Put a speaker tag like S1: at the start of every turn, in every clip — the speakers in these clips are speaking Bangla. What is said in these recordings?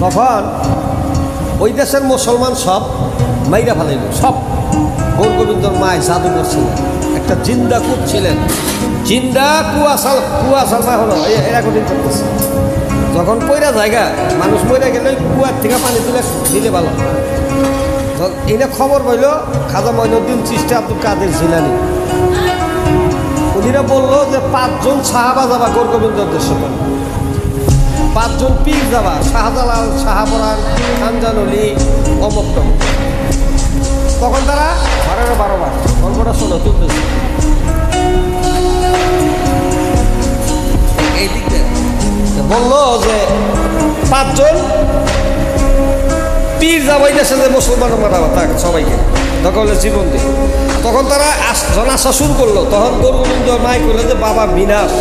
S1: তখন ওই দেশের মুসলমান সব মাইরা ফেলাইল, সব। গৌর গোবিন্দর মায় জাদুঘর ছিলেন, একটা জিন্দা কূপ ছিলেন, জিন্দা কুয়াশাল মা হলো এরা কঠিন করতেছে। যখন পয়রা জায়গা মানুষ মরে গেলে কুয়ার থেকে পানি তুলে দিলে ভালো। এটা খবর পাইল খাজা মঈনুদ্দিন চিশতি আব্দুল কাদের জিলানী। উনিরা বললো যে 5 জন সাহাবা যাবা গৌর গোবিন্দর দেশে, 5 জন পীর যাবা, শাহজালাল, শাহপরান, খানজানলি, অমক টমক। তখন তারা 12 বার গল্পটা শোনো তুলতেছে। এই দিক বললো যে 5 জন পীর যাবাই দেশে যে মুসলমান মারাবা তাকে সবাইকে দখলে জীবন দিয়ে। তখন তারা আসা শুরু করলো। তখন গৌর গোবিন্দ মাই করলো যে বাবা বিনাশ,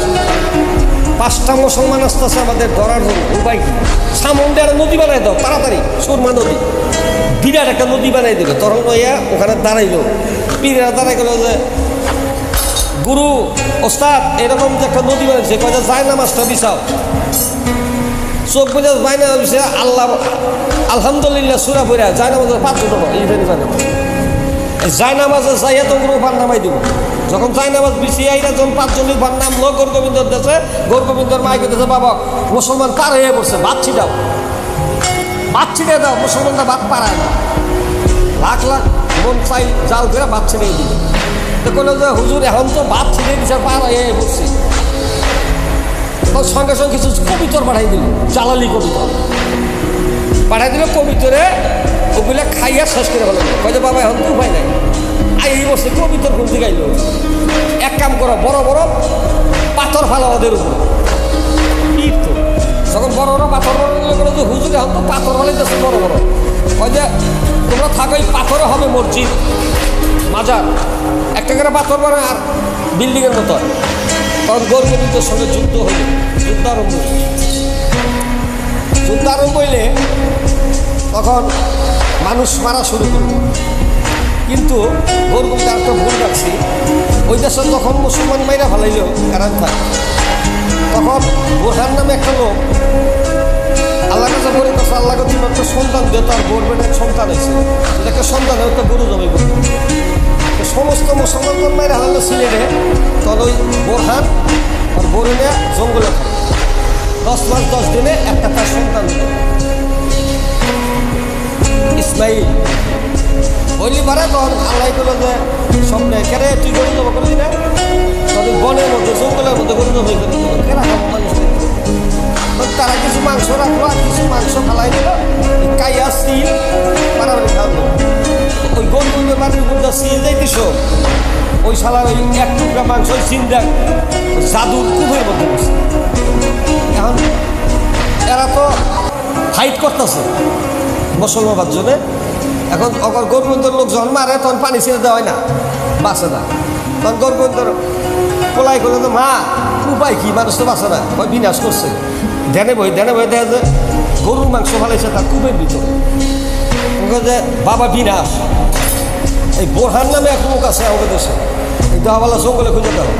S1: 5টা মুসলমান আসতেছে আমাদের ধরার জন্য, উপায় কি? সামনে একটা নদী বানাই দাও তাড়াতাড়ি, সুরমা নদী, বিরাট একটা নদী বানাই দিল। তখন ওইয়া ওখানে দাঁড়াইলো, পীরেরা দাঁড়াই গেল যে গুরু ওস্তাদ এরকম যে একটা নদী বানাইছে, কয়টা যায় নামাজটা বিছাও। চোখ বোঝা যায় না বিষয় আল্লাহ আলহামদুলিল্লাহ সুরা বইরা যায় নামাজের 5 জন এইখানে যায় নামাজ, যায় নামাজে যাইয়া তো গুরু ভার নামাই দিব। যখন যায় নামাজ বিছিয়ে আইরা যখন 5 জনের ভার নামলো গৌর গোবিন্দর দেশে, গৌর গোবিন্দর মাইকে দেশে বাবা মুসলমান পার হয়ে পড়ছে, ভাত ছিটাও, ভাত ছিটিয়ে দাও। মুসলমানরা ভাত পারায় না, লাখ লাখ মন চাই জাল করে ভাত ছিটিয়ে দিল। তো কোনো যে হুজুর এখন তো ভাত ছিটিয়ে দিচ্ছে, পার হয়ে পড়ছে। সঙ্গে সঙ্গে কিছু কবিতর পাঠাই দিল, জালালি কবিতর পাঠাই দিল। কবিতরে ওগুলা খাইয়া শেষ করে ফেলো। কয়ে বাবা এখন তো উপায় নাই, এই বসে কবিতর কোন দিকে আইল। এক কাম করো, বড় বড় পাথর ফেলা ওদের উপর। তো যখন বড় বড় পাথর বলো যে হুজুর এখন তো পাথর ফেলাইতেছে বড় বড়, কয় যে তোমরা থাকো, এই পাথরও হবে মসজিদ মাজার, একটা করে পাথর বানায় আর বিল্ডিংয়ের মতো। তখন গৌর গোবিন্দের সঙ্গে যুদ্ধ হইল, যুদ্ধ আরম্ভ হইলে তখন মানুষ মারা শুরু করল। কিন্তু গৌর গোবিন্দ একটা ভুল রাখছি, ওই দেশে যখন মুসলমান মাইরা ফেলাইল কারণ থাকে, তখন বোরহান নামে একটা লোক আল্লাহ কাছে বলে গেছে, আল্লাহকে তুমি একটা সন্তান দিয়ে, তার বোর বেটার সন্তান আছে, একটা সন্তান একটা গরু জমি করবে। সমস্ত মুসলমান মাইরা হারালো সিলেটে। তখন ওই বোরহান আর বরুণিয়া জঙ্গলে 10 মাস 10 দিনে একটা তার সন্তান দিল ইসমাইল। বললি পারে তখন আল্লাহ করলো যে স্বপ্নে কেরে তুই গরু জমা করলি না, তখন বনের মধ্যে জঙ্গলের মধ্যে গরু জমা করে দিল। কেনা খাবো মানুষ, তারা কিছু মাংস রাখলো আর কিছু মাংস ফালাই দিল, কাইয়া সিল পাড়াবাড়ি খাওয়ালো। ওই গরুগুলোর বাড়ির উপর সিল যাইতেছ, ওই শালার ওই 1 টুকরা মাংস চিন্তা জাদুর কুপের মধ্যে বসে। এখন এরা তো ফাইট করতেছে মুসলমানদের জন্য। এখন অগর গৌরবন্দর লোক যখন মারে তখন পানি ছেড়ে দেওয়া হয় না, বাঁচে না। তখন গৌরবন্দর পোলাই করলে তো মা উপায় কি, মানুষ তো বাঁচে না, ওই বিনাশ করছে। ধ্যানে বই দেখা যায় গরুর মাংস ফালাইছে তার কূপের ভিতরে। যে বাবা বিনাশ, এই বোরহান নামে এক লোক আছে আমাদের দেশে, এই দেওয়ালা জঙ্গলে খুঁজে দেওয়া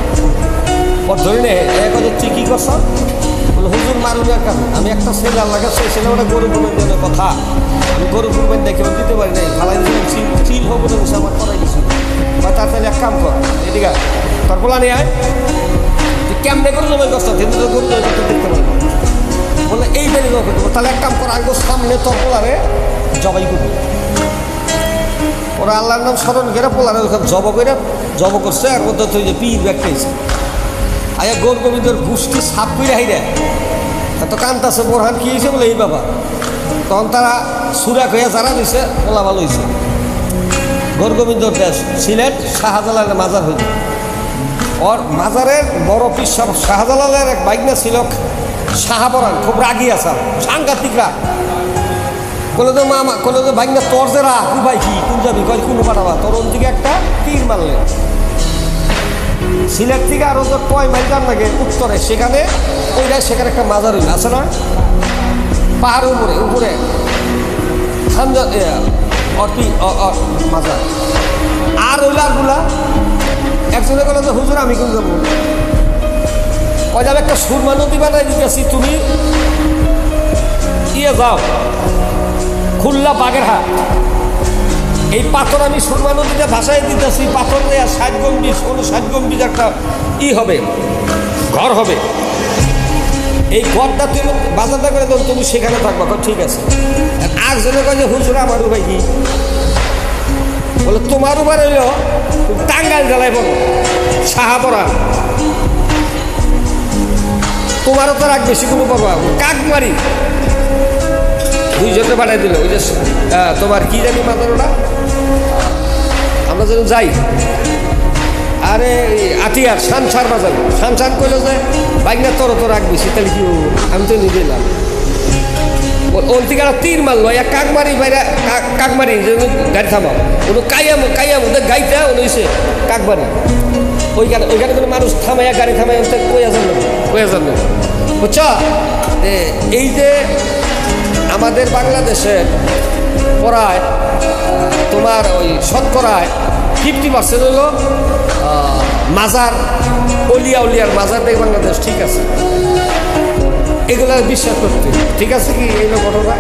S1: ওর ধরে নে। তুই কী করছ? বলে হুজুর মারুনের কারণ আমি একটা ছেলে আল্লাহ কাছে, ছেলে ওটা গরু কুরবানি কথা, আমি গরু কুরবানি দেখে দিতে পারি নাই, ফালাই চিল হবো না, আমার করাই দিচ্ছি। বা তার তাহলে এক কাম কর, এদিকে তোর পোলা নিয়ে আয়, তুই কেমনে গরু জমাই করছ, কিন্তু গরু জমাই করতে দেখতে পারবো। বলে এই বেরিয়ে জমা করতে, তাহলে এক কাম কর, আগে সামনে তোর পোলারে জবাই করবি। ওরা আল্লাহর নাম স্মরণ করে পোলারে জব করছে। আর মধ্যে তুই যে পীর ব্যাগটাইছে আয়া গৌর গোবিন্দর গোষ্ঠী সাপ করে হাইরে এত কান্তাছে। বোরহান কি হয়েছে বলে এই বাবা। তখন তারা সুরাক হইয়া যারা দিছে পোলা ভালো হয়েছে। গৌর গোবিন্দর দেশ সিলেট শাহজালালের মাজার হইল। ওর মাজারের বড় পীর শাহজালালের এক বাইকনা ছিল শাহপরান, খুব রাগি আছে, সাংঘাতিক রাগ। বলে তো মামা বলে তো বাইকনা তোর যে রাগ ভাই কি কোন যাবি, কয় কোনো পাঠাবা, তোর ওর দিকে একটা তীর মারলেন। সিলেট থেকে আরো তো 6 মাইল যান লাগে উত্তরে, সেখানে ওইটা সেখানে একটা মাজার হইল আছে না, পাহাড়ের উপরে মাজার। আর ওইলা আরগুলা একজনে বলে যে হুজুর আমি কোন যাবো, কয় যাবে একটা সুরমা নদী বানাই দিতেছি, তুমি দিয়ে যাও খুলনা বাগেরহাট, এই পাথর আমি সুরমা নদীতে ভাসায় দিতেছি, পাথর দেয়া 60 গম্ভীর 60 গম্ভীর একটা হবে, ঘর হবে। এই ঘরটা তুমি বাজারটা করে দেন, তুমি সেখানে থাকবা। ঠিক আছে। একজনে কয় যে হুজুর আমার উপায় কি? বলে তোমার উপায় হইল টাঙ্গাইল জেলায় বলো সাহাপড়া, তোমারও তো রাখ বেশি কোনো পাবা কাকমারি। দুইজনকে পাঠাই দিল। ওই যে তোমার কি জানি মাথার ওটা, আমরা যেন যাই, আরে আটিয়ার শানসার বাজার, শানসান কইল যে বাইক না তোর তো রাখ বেশি, তাহলে কি আমি তো নিয়ে দিলাম। ওর থেকে আর তীর মারলো, এক কাকমারি বাইরে, কাকমারি গাড়ি থামাও, ওটা কাইয়াম ওদের গাড়িটা ওটা হয়েছে কাকমারি। ওইখানে কোনো মানুষ থামাইয়া গাড়ি থামাই কইয়া যাবে বুঝছ। এই যে আমাদের বাংলাদেশের প্রায় তোমার ওই শতকরায় 50% হলো মাজার, অলিয়ার মাজার দেখ বাংলাদেশ। ঠিক আছে, এগুলো বিশ্বাস করতে ঠিক আছে কি এই ঘটনা।